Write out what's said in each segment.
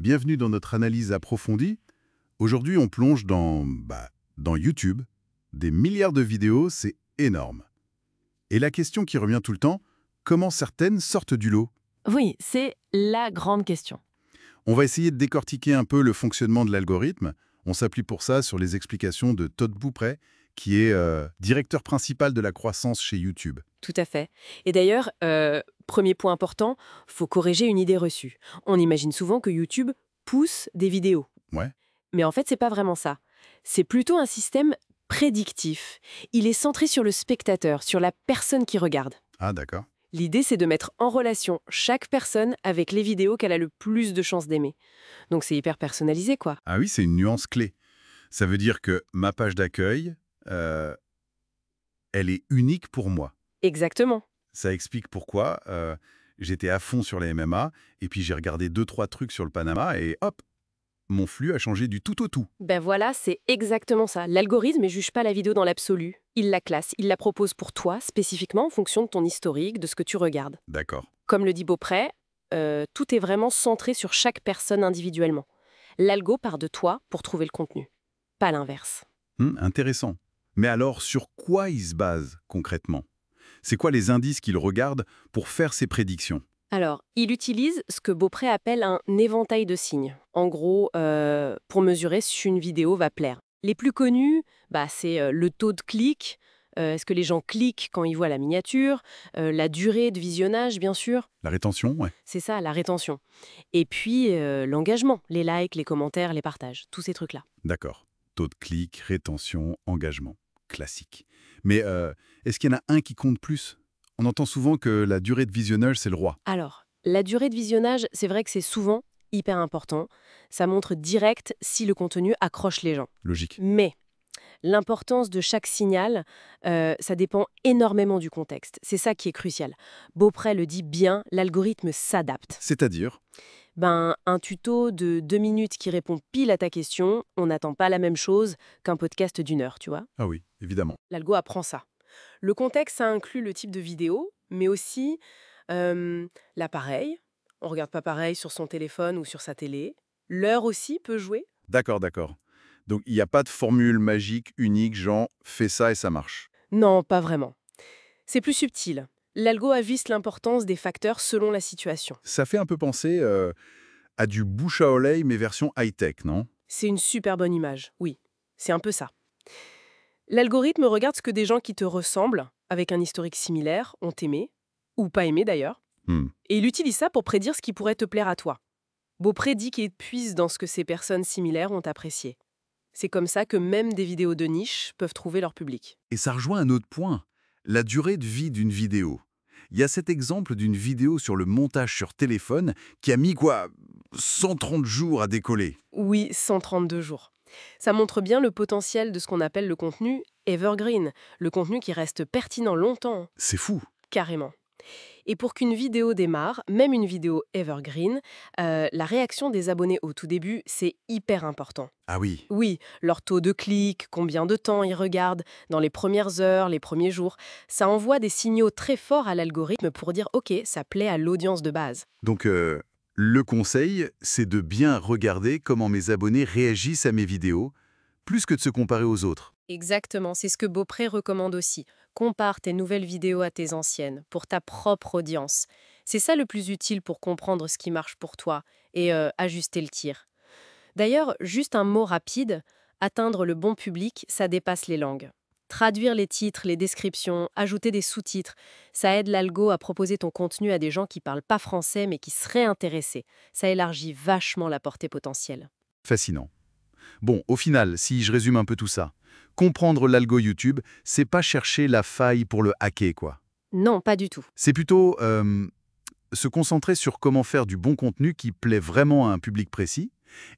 bienvenue dans notre analyse approfondie. Aujourd'hui, on plonge dans YouTube. Des milliards de vidéos, c'est énorme. Et la question qui revient tout le temps, comment certaines sortent du lot? Oui, c'est la grande question. On va essayer de décortiquer un peu le fonctionnement de l'algorithme. On s'appuie pour ça sur les explications de Todd Bouprey, qui est directeur principal de la croissance chez YouTube. Tout à fait. Et d'ailleurs, premier point important, faut corriger une idée reçue. On imagine souvent que YouTube pousse des vidéos. Ouais. Mais en fait, c'est pas vraiment ça. C'est plutôt un système prédictif. Il est centré sur le spectateur, sur la personne qui regarde. Ah, d'accord. L'idée, c'est de mettre en relation chaque personne avec les vidéos qu'elle a le plus de chances d'aimer. Donc c'est hyper personnalisé, quoi. Ah oui, c'est une nuance clé. Ça veut dire que ma page d'accueil, elle est unique pour moi. Exactement. Ça explique pourquoi j'étais à fond sur les MMA, et puis j'ai regardé 2-3 trucs sur le Panama, et hop, mon flux a changé du tout au tout. Ben voilà, c'est exactement ça. L'algorithme ne juge pas la vidéo dans l'absolu. Il la classe, il la propose pour toi, spécifiquement en fonction de ton historique, de ce que tu regardes. D'accord. Comme le dit Beaupré, tout est vraiment centré sur chaque personne individuellement. L'algo part de toi pour trouver le contenu, pas l'inverse. Intéressant. Mais alors, sur quoi il se base concrètement? C'est quoi les indices qu'il regarde pour faire ses prédictions? Alors, il utilise ce que Beaupré appelle un éventail de signes. En gros, pour mesurer si une vidéo va plaire. Les plus connus, c'est le taux de clic. Est-ce que les gens cliquent quand ils voient la miniature? La durée de visionnage, bien sûr. La rétention, ouais. C'est ça, la rétention. Et puis, l'engagement, les likes, les commentaires, les partages, tous ces trucs-là. D'accord. Taux de clic, rétention, engagement. Classique. Mais est-ce qu'il y en a un qui compte plus? On entend souvent que la durée de visionnage, c'est le roi. Alors, la durée de visionnage, c'est vrai que c'est souvent hyper important. Ça montre direct si le contenu accroche les gens. Logique. Mais l'importance de chaque signal, ça dépend énormément du contexte. C'est ça qui est crucial. Beaupré le dit bien, l'algorithme s'adapte. C'est-à-dire? Un tuto de 2 minutes qui répond pile à ta question, on n'attend pas la même chose qu'un podcast d'1 heure, tu vois. Ah oui, évidemment. L'algo apprend ça. Le contexte, ça inclut le type de vidéo, mais aussi l'appareil. On regarde pas pareil sur son téléphone ou sur sa télé. L'heure aussi peut jouer. D'accord, d'accord. Donc, il n'y a pas de formule magique, unique, genre, fais ça et ça marche. Non, pas vraiment. C'est plus subtil. L'algo avise l'importance des facteurs selon la situation. Ça fait un peu penser à du bouche à oreille, mais version high-tech, non? C'est une super bonne image, oui. C'est un peu ça. L'algorithme regarde ce que des gens qui te ressemblent, avec un historique similaire, ont aimé, ou pas aimé d'ailleurs, Hmm. et il utilise ça pour prédire ce qui pourrait te plaire à toi. Beaupré dit qu'il puise dans ce que ces personnes similaires ont apprécié. C'est comme ça que même des vidéos de niche peuvent trouver leur public. Et ça rejoint un autre point, la durée de vie d'une vidéo. Il y a cet exemple d'une vidéo sur le montage sur téléphone qui a mis, 130 jours à décoller. Oui, 132 jours. Ça montre bien le potentiel de ce qu'on appelle le contenu evergreen, le contenu qui reste pertinent longtemps, C'est fou. carrément. Et pour qu'une vidéo démarre, même une vidéo evergreen, la réaction des abonnés au tout début, c'est hyper important. Ah oui. Oui, leur taux de clic, combien de temps ils regardent, dans les premières heures, les premiers jours, ça envoie des signaux très forts à l'algorithme pour dire « Ok, ça plaît à l'audience de base ». Donc, le conseil, c'est de bien regarder comment mes abonnés réagissent à mes vidéos, plus que de se comparer aux autres. Exactement, c'est ce que Beaupré recommande aussi. Compare tes nouvelles vidéos à tes anciennes, pour ta propre audience. C'est ça le plus utile pour comprendre ce qui marche pour toi et ajuster le tir. D'ailleurs, juste un mot rapide, atteindre le bon public, ça dépasse les langues. Traduire les titres, les descriptions, ajouter des sous-titres, ça aide l'algo à proposer ton contenu à des gens qui parlent pas français mais qui seraient intéressés. Ça élargit vachement la portée potentielle. Fascinant. Bon, au final, si je résume un peu tout ça, comprendre l'algo YouTube, c'est pas chercher la faille pour le hacker, quoi. Non, pas du tout. C'est plutôt se concentrer sur comment faire du bon contenu qui plaît vraiment à un public précis,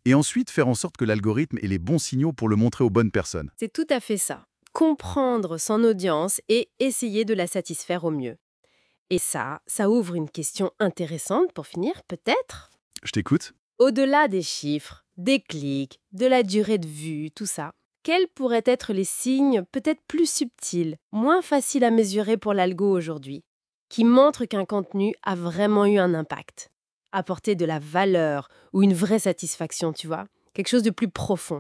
et ensuite faire en sorte que l'algorithme ait les bons signaux pour le montrer aux bonnes personnes. C'est tout à fait ça. Comprendre son audience et essayer de la satisfaire au mieux. Et ça ouvre une question intéressante pour finir, peut-être. Je t'écoute. Au-delà des chiffres, des clics, de la durée de vue, tout ça, quels pourraient être les signes peut-être plus subtils, moins faciles à mesurer pour l'algo aujourd'hui, qui montrent qu'un contenu a vraiment eu un impact? apporter de la valeur ou une vraie satisfaction, tu vois. Quelque chose de plus profond.